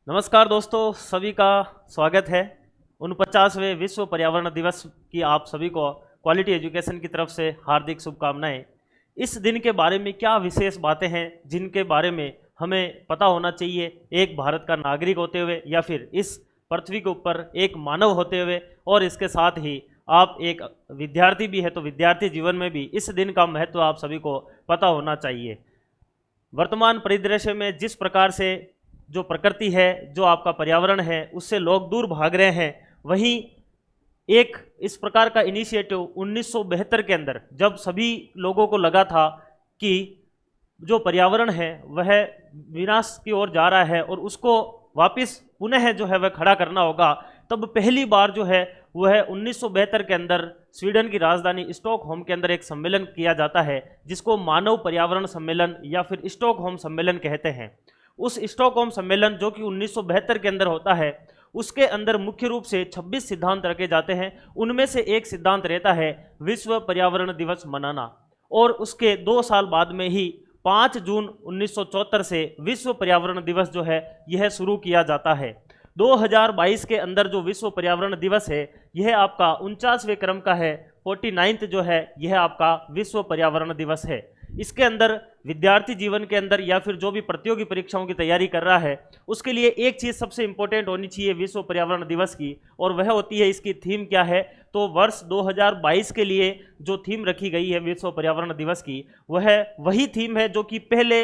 नमस्कार दोस्तों, सभी का स्वागत है 49वें विश्व पर्यावरण दिवस की। आप सभी को क्वालिटी एजुकेशन की तरफ से हार्दिक शुभकामनाएं। इस दिन के बारे में क्या विशेष बातें हैं जिनके बारे में हमें पता होना चाहिए, एक भारत का नागरिक होते हुए या फिर इस पृथ्वी के ऊपर एक मानव होते हुए, और इसके साथ ही आप एक विद्यार्थी भी है तो विद्यार्थी जीवन में भी इस दिन का महत्व आप सभी को पता होना चाहिए। वर्तमान परिदृश्य में जिस प्रकार से जो प्रकृति है, जो आपका पर्यावरण है, उससे लोग दूर भाग रहे हैं, वहीं एक इस प्रकार का इनिशिएटिव 1972 के अंदर जब सभी लोगों को लगा था कि जो पर्यावरण है वह विनाश की ओर जा रहा है और उसको वापस पुनः जो है वह खड़ा करना होगा, तब पहली बार जो है वह 1972 के अंदर स्वीडन की राजधानी स्टॉकहोम के अंदर एक सम्मेलन किया जाता है, जिसको मानव पर्यावरण सम्मेलन या फिर स्टॉकहोम सम्मेलन कहते हैं। उस स्टॉकहोम सम्मेलन जो कि 1972 के अंदर होता है, उसके अंदर मुख्य रूप से 26 सिद्धांत रखे जाते हैं। उनमें से एक सिद्धांत रहता है विश्व पर्यावरण दिवस मनाना, और उसके 2 साल बाद में ही 5 जून 1974 से विश्व पर्यावरण दिवस जो है यह शुरू किया जाता है। 2022 के अंदर जो विश्व पर्यावरण दिवस है यह आपका 49वें क्रम का है, 49th जो है यह आपका विश्व पर्यावरण दिवस है। इसके अंदर विद्यार्थी जीवन के अंदर या फिर जो भी प्रतियोगी परीक्षाओं की तैयारी कर रहा है, उसके लिए एक चीज़ सबसे इंपॉर्टेंट होनी चाहिए विश्व पर्यावरण दिवस की, और वह होती है इसकी थीम क्या है। तो वर्ष 2022 के लिए जो थीम रखी गई है विश्व पर्यावरण दिवस की, वह वही थीम है जो कि पहले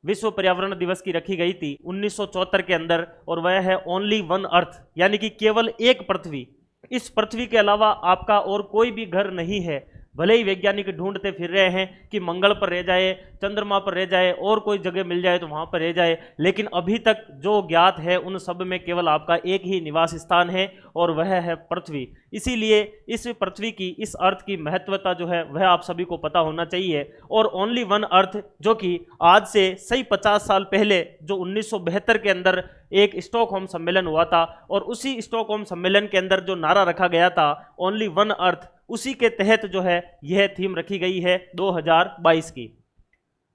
विश्व पर्यावरण दिवस की रखी गई थी 1974 के अंदर, और वह है ओनली वन अर्थ, यानी कि केवल एक पृथ्वी। इस पृथ्वी के अलावा आपका और कोई भी घर नहीं है। भले ही वैज्ञानिक ढूंढते फिर रहे हैं कि मंगल पर रह जाए, चंद्रमा पर रह जाए, और कोई जगह मिल जाए तो वहां पर रह जाए, लेकिन अभी तक जो ज्ञात है उन सब में केवल आपका एक ही निवास स्थान है और वह है पृथ्वी। इसीलिए इस पृथ्वी की, इस अर्थ की महत्वता जो है वह आप सभी को पता होना चाहिए। और ओनली वन अर्थ जो कि आज से सही 50 साल पहले जो 1972 के अंदर एक स्टॉकहोम सम्मेलन हुआ था, और उसी स्टॉकहोम सम्मेलन के अंदर जो नारा रखा गया था ओनली वन अर्थ, उसी के तहत जो है यह थीम रखी गई है 2022 की।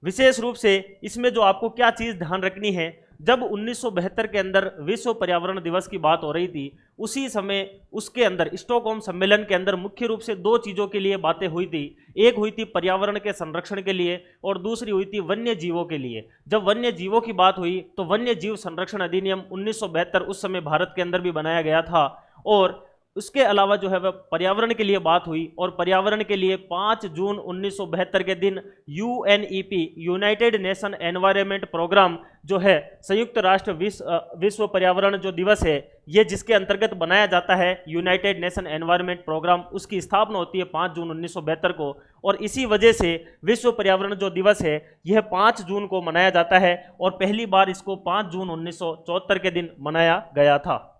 विशेष रूप से इसमें जो आपको क्या चीज़ ध्यान रखनी है, जब 1972 के अंदर विश्व पर्यावरण दिवस की बात हो रही थी, उसी समय उसके अंदर स्टॉकहोम सम्मेलन के अंदर मुख्य रूप से 2 चीज़ों के लिए बातें हुई थी। एक हुई थी पर्यावरण के संरक्षण के लिए और दूसरी हुई थी वन्य जीवों के लिए। जब वन्य जीवों की बात हुई तो वन्य जीव संरक्षण अधिनियम 1972 उस समय भारत के अंदर भी बनाया गया था, और उसके अलावा जो है वह पर्यावरण के लिए बात हुई, और पर्यावरण के लिए 5 जून 1972 के दिन UNEP, United Nation Environment Programme जो है, संयुक्त राष्ट्र विश्व पर्यावरण जो दिवस है, ये जिसके अंतर्गत बनाया जाता है यूनाइटेड नेशन एनवायरनमेंट प्रोग्राम, उसकी स्थापना होती है 5 जून 1972 को। और इसी वजह से विश्व पर्यावरण जो दिवस है यह 5 जून को मनाया जाता है, और पहली बार इसको 5 जून 1974 के दिन मनाया गया था।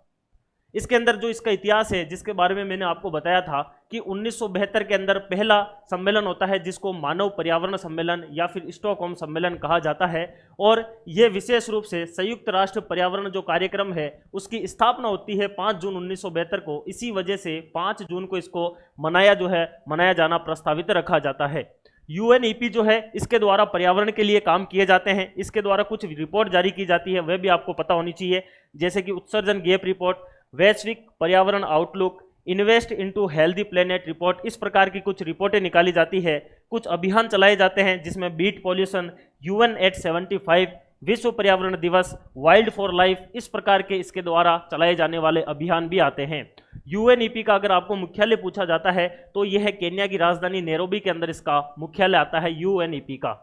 इसके अंदर जो इसका इतिहास है, जिसके बारे में मैंने आपको बताया था कि 1972 के अंदर पहला सम्मेलन होता है जिसको मानव पर्यावरण सम्मेलन या फिर स्टॉकहोम सम्मेलन कहा जाता है, और यह विशेष रूप से संयुक्त राष्ट्र पर्यावरण जो कार्यक्रम है उसकी स्थापना होती है 5 जून 1972 को। इसी वजह से 5 जून को इसको मनाया जाना प्रस्तावित रखा जाता है। यूएनईपी जो है, इसके द्वारा पर्यावरण के लिए काम किए जाते हैं। इसके द्वारा कुछ रिपोर्ट जारी की जाती है, वह भी आपको पता होनी चाहिए, जैसे कि उत्सर्जन गैप रिपोर्ट, वैश्विक पर्यावरण outlook, invest into healthy planet report. इस प्रकार की कुछ रिपोर्टें निकाली जाती है। कुछ अभियान चलाए जाते हैं जिसमें बीट पॉल्यूशन, यूएन एट 75, विश्व पर्यावरण दिवस, वाइल्ड फॉर लाइफ, इस प्रकार के इसके द्वारा चलाए जाने वाले अभियान भी आते हैं। यूएनईपी का अगर आपको मुख्यालय पूछा जाता है तो यह है केन्या की राजधानी नैरोबी के अंदर इसका मुख्यालय आता है यूएनईपी का।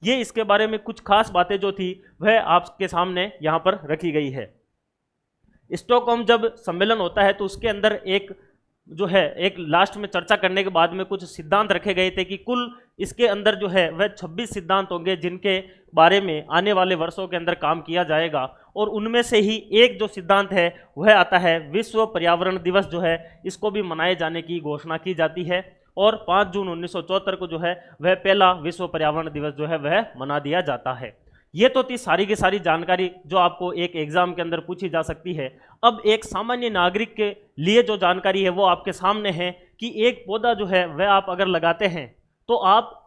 ये इसके बारे में कुछ खास बातें जो थी वह आपके सामने यहाँ पर रखी गई है। स्टॉकहोम जब सम्मेलन होता है तो उसके अंदर एक जो है, एक लास्ट में चर्चा करने के बाद में कुछ सिद्धांत रखे गए थे कि कुल इसके अंदर जो है वह 26 सिद्धांत होंगे जिनके बारे में आने वाले वर्षों के अंदर काम किया जाएगा, और उनमें से ही एक जो सिद्धांत है वह आता है विश्व पर्यावरण दिवस जो है, इसको भी मनाए जाने की घोषणा की जाती है, और 5 जून 1974 को जो है वह पहला विश्व पर्यावरण दिवस जो है वह मना दिया जाता है। ये तो थी सारी की सारी जानकारी जो आपको एक एग्जाम के अंदर पूछी जा सकती है। अब एक सामान्य नागरिक के लिए जो जानकारी है वो आपके सामने है कि एक पौधा जो है वह आप अगर लगाते हैं तो आप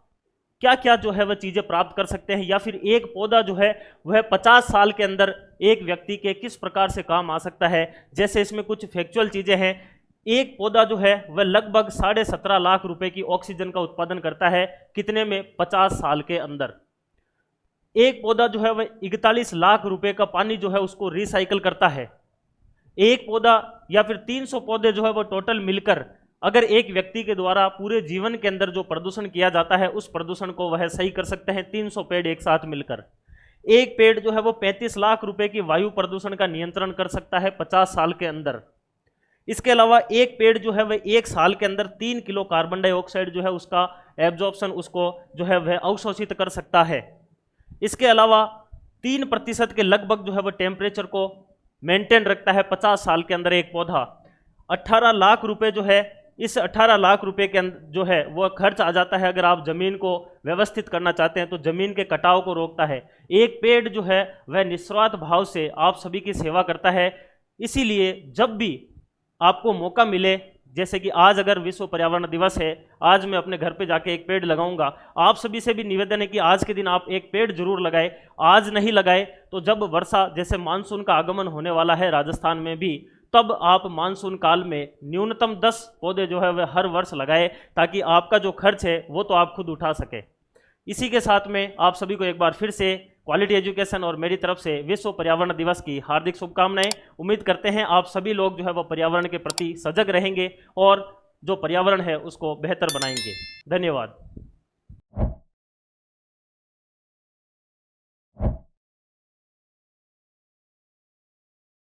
क्या क्या जो है वह चीज़ें प्राप्त कर सकते हैं, या फिर एक पौधा जो है वह 50 साल के अंदर एक व्यक्ति के किस प्रकार से काम आ सकता है। जैसे इसमें कुछ फैक्चुअल चीज़ें हैं। एक पौधा जो है वह लगभग 17.5 लाख रुपए की ऑक्सीजन का उत्पादन करता है, कितने में, 50 साल के अंदर। एक पौधा जो है वह 41 लाख रुपए का पानी जो है उसको रिसाइकल करता है। एक पौधा या फिर 300 पौधे जो है वो टोटल मिलकर अगर एक व्यक्ति के द्वारा पूरे जीवन के अंदर जो प्रदूषण किया जाता है उस प्रदूषण को वह सही कर सकते हैं, 300 पेड़ एक साथ मिलकर। एक पेड़ जो है वो 35 लाख रुपए की वायु प्रदूषण का नियंत्रण कर सकता है 50 साल के अंदर। इसके अलावा एक पेड़ जो है वह 1 साल के अंदर 3 किलो कार्बन डाइऑक्साइड जो है उसका एब्जॉर्प्शन, उसको जो है वह अवशोषित कर सकता है। इसके अलावा 3% के लगभग जो है वह टेम्परेचर को मेंटेन रखता है 50 साल के अंदर एक पौधा। 18 लाख रुपए जो है, इस 18 लाख रुपए के अंदर जो है वह खर्च आ जाता है अगर आप जमीन को व्यवस्थित करना चाहते हैं तो जमीन के कटाव को रोकता है। एक पेड़ जो है वह निस्वार्थ भाव से आप सभी की सेवा करता है। इसीलिए जब भी आपको मौका मिले, जैसे कि आज अगर विश्व पर्यावरण दिवस है, आज मैं अपने घर पे जाके एक पेड़ लगाऊंगा, आप सभी से भी निवेदन है कि आज के दिन आप एक पेड़ जरूर लगाएं। आज नहीं लगाए तो जब वर्षा, जैसे मानसून का आगमन होने वाला है राजस्थान में भी, तब आप मानसून काल में न्यूनतम 10 पौधे जो है वह हर वर्ष लगाए, ताकि आपका जो खर्च है वो तो आप खुद उठा सके। इसी के साथ में आप सभी को एक बार फिर से क्वालिटी एजुकेशन और मेरी तरफ से विश्व पर्यावरण दिवस की हार्दिक शुभकामनाएं। उम्मीद करते हैं आप सभी लोग जो है वह पर्यावरण के प्रति सजग रहेंगे और जो पर्यावरण है उसको बेहतर बनाएंगे। धन्यवाद।